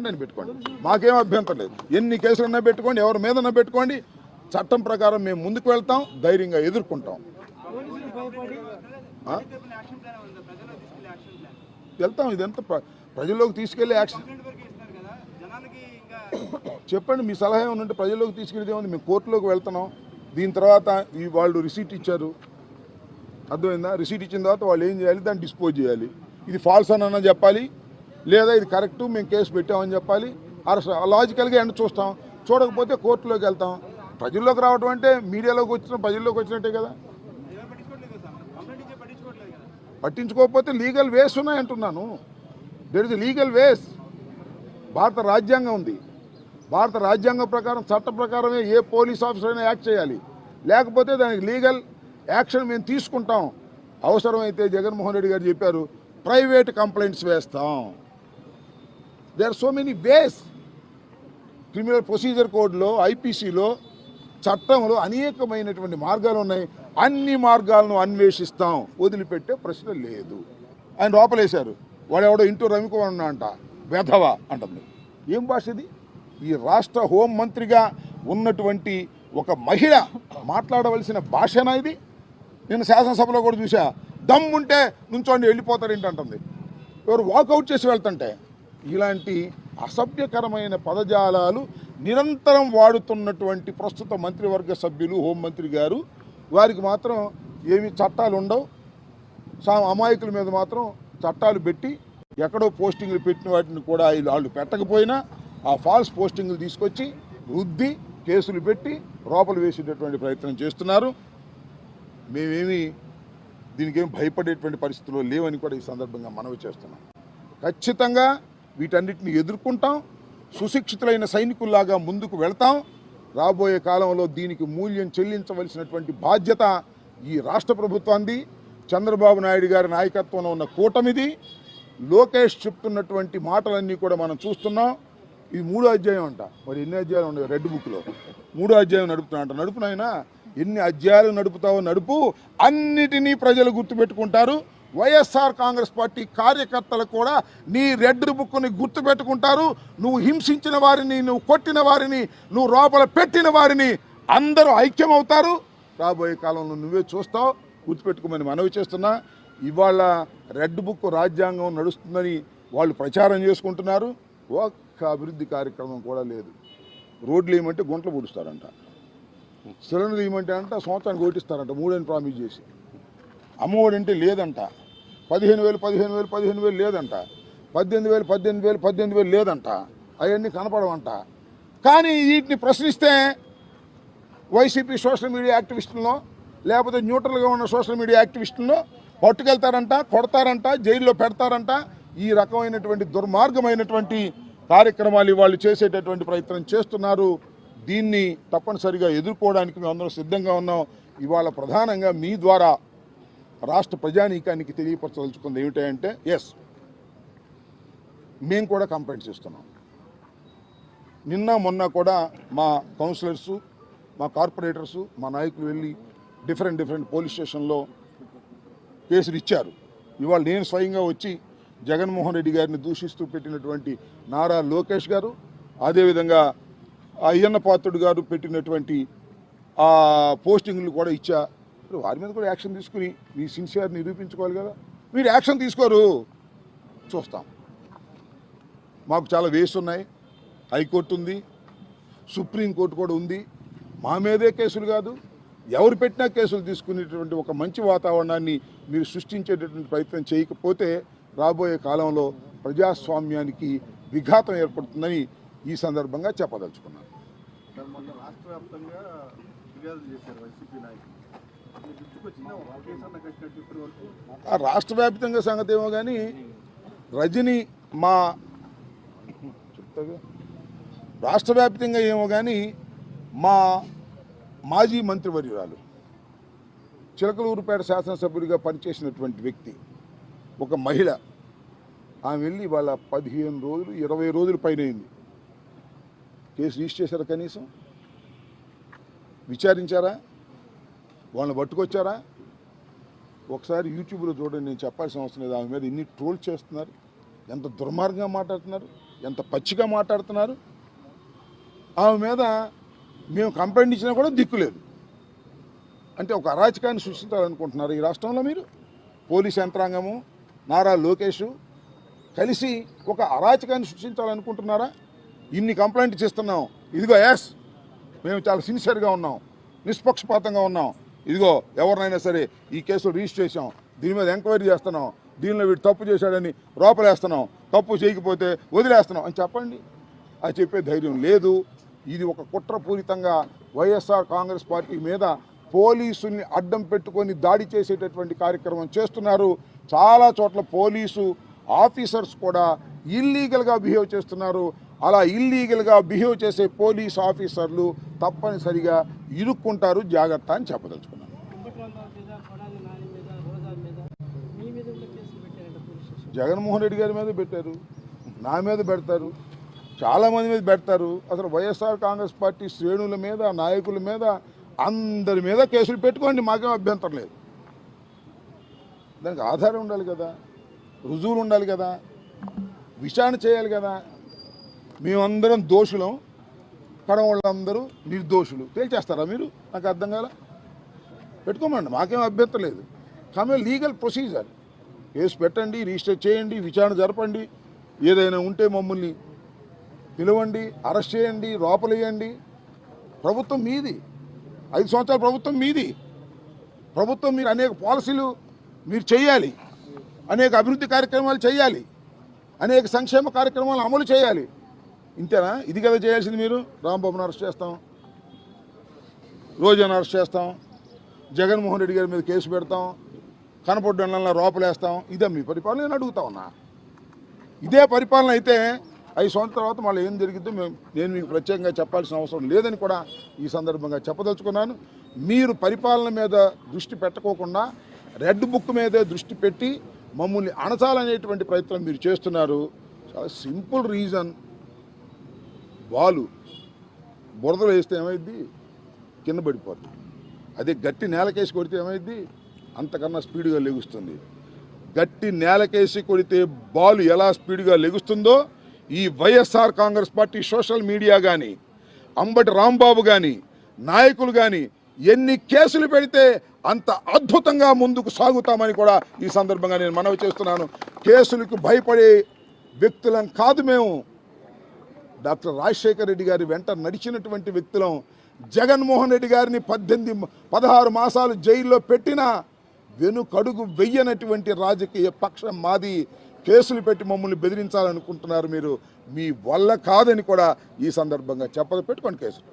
పెట్టుకోండి అని పెట్టుకోండి, మాకేం అభ్యంతరం లేదు. ఎన్ని కేసులున్నా పెట్టుకోండి, ఎవరి మీదన్నా పెట్టుకోండి. చట్టం ప్రకారం మేము ముందుకు వెళ్తాం, ధైర్యంగా ఎదుర్కొంటాం. వెళ్తాం. ఇదంతా ప్రజల్లోకి తీసుకెళ్లే యాక్షన్. చెప్పండి, మీ సలహా ఏమైనా ఉంటే ప్రజల్లోకి తీసుకెళ్తే ఏముంది. మేము కోర్టులోకి వెళ్తున్నాం. దీని తర్వాత వాళ్ళు రిసీట్ ఇచ్చారు, అర్థమైందా? రిసీట్ ఇచ్చిన తర్వాత వాళ్ళు ఏం చేయాలి, దాన్ని డిస్పోజ్ చేయాలి. ఇది ఫాల్స్ అని చెప్పాలి, లేదా ఇది కరెక్ట్ మేము కేసు పెట్టామని చెప్పాలి. లాజికల్గా ఎండ్ చూస్తాం. చూడకపోతే కోర్టులోకి వెళ్తాం. ప్రజల్లోకి రావడం అంటే మీడియాలోకి వచ్చిన ప్రజల్లోకి వచ్చినట్టే కదా. పట్టించుకోకపోతే లీగల్ వేస్ ఉన్నాయంటున్నాను. There is legal ways. భారత రాజ్యాంగం ఉంది. భారత రాజ్యాంగం ప్రకారం, చట్ట ప్రకారమే ఏ పోలీస్ ఆఫీసర్ అయినా యాక్ట్ చేయాలి. లేకపోతే దానికి లీగల్ యాక్షన్ మేము తీసుకుంటాం. అవసరమైతే జగన్మోహన్ రెడ్డి గారు చెప్పారు, ప్రైవేట్ కంప్లైంట్స్ వేస్తాం. There are so many ways. Criminal procedure కోడ్లో, ఐపీసీలో, చట్టంలో అనేకమైనటువంటి మార్గాలు ఉన్నాయి. అన్ని మార్గాలను అన్వేషిస్తాం, వదిలిపెట్టే ప్రశ్న లేదు. ఆయన లోపలేశారు. వాడెవడో ఇంటూ రవికుమార్ అంట, వెధవ అంటుంది. ఏం భాష ఇది? ఈ రాష్ట్ర హోంమంత్రిగా ఉన్నటువంటి ఒక మహిళ మాట్లాడవలసిన భాషనా ఇది? నేను శాసనసభలో కూడా చూసా. దమ్ముంటే నుంచోండి వెళ్ళిపోతారేంటి అంటుంది. ఎవరు వాకౌట్ చేసి వెళ్తుంటే. ఇలాంటి అసభ్యకరమైన పదజాలాలు నిరంతరం వాడుతున్నటువంటి ప్రస్తుత మంత్రివర్గ సభ్యులు, హోంమంత్రి గారు, వారికి మాత్రం ఏమి చట్టాలు ఉండవు. అమాయకుల మీద మాత్రం చట్టాలు పెట్టి, ఎక్కడో పోస్టింగ్లు పెట్టిన వాటిని కూడా వాళ్ళు పెట్టకపోయినా ఆ ఫాల్స్ పోస్టింగ్లు తీసుకొచ్చి రుద్ది కేసులు పెట్టి లోపల వేసేటటువంటి ప్రయత్నం చేస్తున్నారు. మేమేమి దీనికి ఏమి భయపడేటువంటి పరిస్థితుల్లో లేవని కూడా ఈ సందర్భంగా మనవి చేస్తున్నాం. ఖచ్చితంగా వీటన్నిటిని ఎదుర్కొంటాం. సుశిక్షితులైన సైనికుల్లాగా ముందుకు వెళ్తాం. రాబోయే కాలంలో దీనికి మూల్యం చెల్లించవలసినటువంటి బాధ్యత ఈ రాష్ట్ర ప్రభుత్వాన్ని, చంద్రబాబు నాయుడు గారి నాయకత్వంలో ఉన్న కూటమిది. లోకేష్ చెప్తున్నటువంటి మాటలన్నీ కూడా మనం చూస్తున్నాం. ఇది 3వ అధ్యాయం అంట. మరి ఎన్ని అధ్యాయాలు ఉన్నాయి రెడ్ బుక్లో? 3వ అధ్యాయం నడుపుతున్నా అంట. నడుపునైనా ఎన్ని అధ్యాయాలు నడుపుతావో నడుపు, అన్నిటినీ ప్రజలు గుర్తుపెట్టుకుంటారు. వైఎస్ఆర్ కాంగ్రెస్ పార్టీ కార్యకర్తలు కూడా నీ రెడ్ బుక్ని గుర్తుపెట్టుకుంటారు. నువ్వు హింసించిన వారిని, నువ్వు కొట్టిన వారిని, నువ్వు లోపల పెట్టిన వారిని అందరూ ఐక్యమవుతారు. రాబోయే కాలంలో నువ్వే చూస్తావు. గుర్తుపెట్టుకోమని మనవి చేస్తున్నా. ఇవాళ రెడ్ బుక్ రాజ్యాంగం నడుస్తుందని వాళ్ళు ప్రచారం చేసుకుంటున్నారు. ఒక్క అభివృద్ధి కార్యక్రమం కూడా లేదు. రోడ్లు ఏమంటే గుంటలు పూడుస్తారంట, సిలిండర్లు ఏమంటే అంట సంవత్సరానికి ఓటిస్తారంట, 3 అని ప్రామిస్ చేసి. అమ్మఒడి అంటే లేదంట. 15,000 లేదంట. 18,000 లేదంట. అవన్నీ కనపడవంట. కానీ వీటిని ప్రశ్నిస్తే వైసీపీ సోషల్ మీడియా యాక్టివిస్టులను, లేకపోతే న్యూట్రల్గా ఉన్న సోషల్ మీడియా యాక్టివిస్టులను పట్టుకెళ్తారంట, కొడతారంట, జైల్లో పెడతారంట. ఈ రకమైనటువంటి దుర్మార్గమైనటువంటి కార్యక్రమాలు వాళ్ళు చేసేటటువంటి ప్రయత్నం చేస్తున్నారు. దీన్ని తప్పనిసరిగా ఎదుర్కోవడానికి మేము అందరం సిద్ధంగా ఉన్నాం. ఇవాళ ప్రధానంగా మీ ద్వారా రాష్ట్ర ప్రజానీకానికి తెలియపరచదలుచుకుంది ఏమిటంటే, ఎస్, మేము కూడా కంప్లైంట్స్ ఇస్తున్నాం. నిన్న మొన్న కూడా మా కౌన్సిలర్సు, మా కార్పొరేటర్సు, మా నాయకులు వెళ్ళి డిఫరెంట్ పోలీస్ స్టేషన్లో కేసులు ఇచ్చారు. ఇవాళ నేను స్వయంగా వచ్చి జగన్మోహన్ రెడ్డి గారిని దూషిస్తూ పెట్టినటువంటి నారా లోకేష్ గారు, అదేవిధంగా అయ్యన్న పాత్రుడు గారు పెట్టినటువంటి ఆ పోస్టింగ్లు కూడా ఇచ్చా. వారి మీద కూడా యాక్షన్ తీసుకుని మీ సిన్సియర్ నిరూపించుకోవాలి కదా. మీరు యాక్షన్ తీసుకోరు, చూస్తాం. మాకు చాలా వేస్ ఉన్నాయి. హైకోర్టు ఉంది, సుప్రీంకోర్టు కూడా ఉంది. మా మీదే కేసులు కాదు, ఎవరు పెట్టినా కేసులు తీసుకునేటువంటి ఒక మంచి వాతావరణాన్ని మీరు సృష్టించేటటువంటి ప్రయత్నం చేయకపోతే రాబోయే కాలంలో ప్రజాస్వామ్యానికి విఘాతం ఏర్పడుతుందని ఈ సందర్భంగా చెప్పదలుచుకున్నాను. రాష్ట్ర వ్యాప్తంగా సంగతి ఏమో కానీ రజని మా రాష్ట్ర వ్యాప్తంగా ఏమో కానీ మా మాజీ మంత్రివర్యురాలు, చిలకలూరుపేట శాసనసభ్యుడిగా పనిచేసినటువంటి వ్యక్తి, ఒక మహిళ, ఆమె వెళ్ళి వాళ్ళ 15 రోజులు 20 రోజుల పైన అయింది. కేసు రిజిస్టర్ చేశారా? కనీసం విచారించారా? వాళ్ళని పట్టుకొచ్చారా? ఒకసారి యూట్యూబ్లో చూడండి. నేను చెప్పాల్సిన అవసరం లేదు. ఆమె మీద ఇన్ని ట్రోల్ చేస్తున్నారు, ఎంత దుర్మార్గంగా మాట్లాడుతున్నారు. ఎంత పచ్చిగా మాట్లాడుతున్నారు. ఆమె మీద మేము కంప్లైంట్ ఇచ్చినా కూడా దిక్కులేదు. అంటే ఒక అరాచకాన్ని సృష్టించాలనుకుంటున్నారు ఈ రాష్ట్రంలో మీరు. పోలీస్ యంత్రాంగము, నారా లోకేష్ కలిసి ఒక అరాచకాన్ని సృష్టించాలనుకుంటున్నారా? ఇన్ని కంప్లైంట్స్ ఇస్తున్నాం, ఇదిగో ఎస్ మేము చాలా సిన్సియర్గా ఉన్నాం, నిష్పక్షపాతంగా ఉన్నాం, ఇదిగో ఎవరినైనా సరే ఈ కేసులో రిజిస్టర్ చేసాం, దీని మీద ఎంక్వైరీ చేస్తున్నాం, దీనిలో వీడు తప్పు చేశాడని లోపలేస్తున్నాం, తప్పు చేయకపోతే వదిలేస్తున్నాం అని చెప్పండి. అది చెప్పే ధైర్యం లేదు. ఇది ఒక కుట్రపూరితంగా వైఎస్ఆర్ కాంగ్రెస్ పార్టీ మీద పోలీసుల్ని అడ్డం పెట్టుకొని దాడి చేసేటటువంటి కార్యక్రమం చేస్తున్నారు. చాలా చోట్ల పోలీసు ఆఫీసర్స్ కూడా ఇల్లీగల్గా బిహేవ్ చేస్తున్నారు. అలా ఇల్లీగల్గా బిహేవ్ చేసే పోలీస్ ఆఫీసర్లు తప్పనిసరిగా ఇరుక్కుంటారు, జాగ్రత్త అని చెప్పదలుచుకున్నాను. జగన్మోహన్ రెడ్డి గారి మీద పెట్టారు, నా మీద పెడతారు, చాలామంది మీద పెడతారు. అసలు వైఎస్ఆర్ కాంగ్రెస్ పార్టీ శ్రేణుల మీద, నాయకుల మీద, అందరి మీద కేసులు పెట్టుకోండి, మాకేం అభ్యంతరం లేదు. దానికి ఆధారం ఉండాలి కదా, రుజువులు ఉండాలి కదా, విచారణ చేయాలి కదా. మేమందరం దోషులం, కడవాళ్ళందరూ నిర్దోషులు తేల్చేస్తారా మీరు? నాకు అర్థం కాల. పెట్టుకోమండి, మాకేం అభ్యంతరం లేదు. కానీ లీగల్ ప్రొసీజర్ కేసు పెట్టండి, రిజిస్టర్ చేయండి, విచారణ జరపండి. ఏదైనా ఉంటే మమ్మల్ని పిలవండి, అరెస్ట్ చేయండి, లోపలేయండి. ప్రభుత్వం మీది, 5 సంవత్సరాల ప్రభుత్వం మీది. ప్రభుత్వం మీరు అనేక పాలసీలు మీరు చేయాలి, అనేక అభివృద్ధి కార్యక్రమాలు చేయాలి, అనేక సంక్షేమ కార్యక్రమాలు అమలు చేయాలి. ఇంతేనా? ఇది కదా చేయాల్సింది మీరు. రాంబాబుని అరెస్ట్ చేస్తాం, రోజాను అరెస్ట్ చేస్తాం, జగన్మోహన్ రెడ్డి గారి మీద కేసు పెడతాం, కనపడ్డంలో రోపలేస్తాం. ఇదే మీ పరిపాలన? నేను అడుగుతా ఉన్నా. ఇదే పరిపాలన అయితే 5 సంవత్సరాల తర్వాత మళ్ళీ ఏం జరిగిద్దో నేను మీకు ప్రత్యేకంగా చెప్పాల్సిన అవసరం లేదని కూడా ఈ సందర్భంగా చెప్పదలుచుకున్నాను. మీరు పరిపాలన మీద దృష్టి పెట్టకోకుండా రెడ్ బుక్ మీదే దృష్టి పెట్టి మమ్మల్ని అణచాలనేటువంటి ప్రయత్నం మీరు చేస్తున్నారు. చాలా సింపుల్ రీజన్, బాలు బురదలో వేస్తే ఏమైద్ది? కింద పడిపోతుంది. అదే గట్టి నేలకేసి కొడితే ఏమైద్ది? అంతకన్నా స్పీడ్గా లెగుస్తుంది. గట్టి నేలకేసి కొడితే బాలు ఎలా స్పీడ్గా లెగుస్తుందో ఈ YSR Congress party social media కానీ, అంబటి రాంబాబు కానీ, నాయకులు కానీ ఎన్ని కేసులు పెడితే అంత అద్భుతంగా ముందుకు సాగుతామని కూడా ఈ సందర్భంగా నేను మనవి చేస్తున్నాను. కేసులకు భయపడే వ్యక్తులం కాదు మేము. డాక్టర్ రాజశేఖర రెడ్డి గారి వెంట నడిచినటువంటి వ్యక్తులం. జగన్మోహన్ రెడ్డి గారిని 16 మాసాలు జైల్లో పెట్టినా వెనుకడుగు వెయ్యనటువంటి రాజకీయ పక్షం మాది. కేసులు పెట్టి మమ్మల్ని బెదిరించాలనుకుంటున్నారు మీరు. మీ వల్ల కాదని కూడా ఈ సందర్భంగా పెట్టుకోండి కేసులు.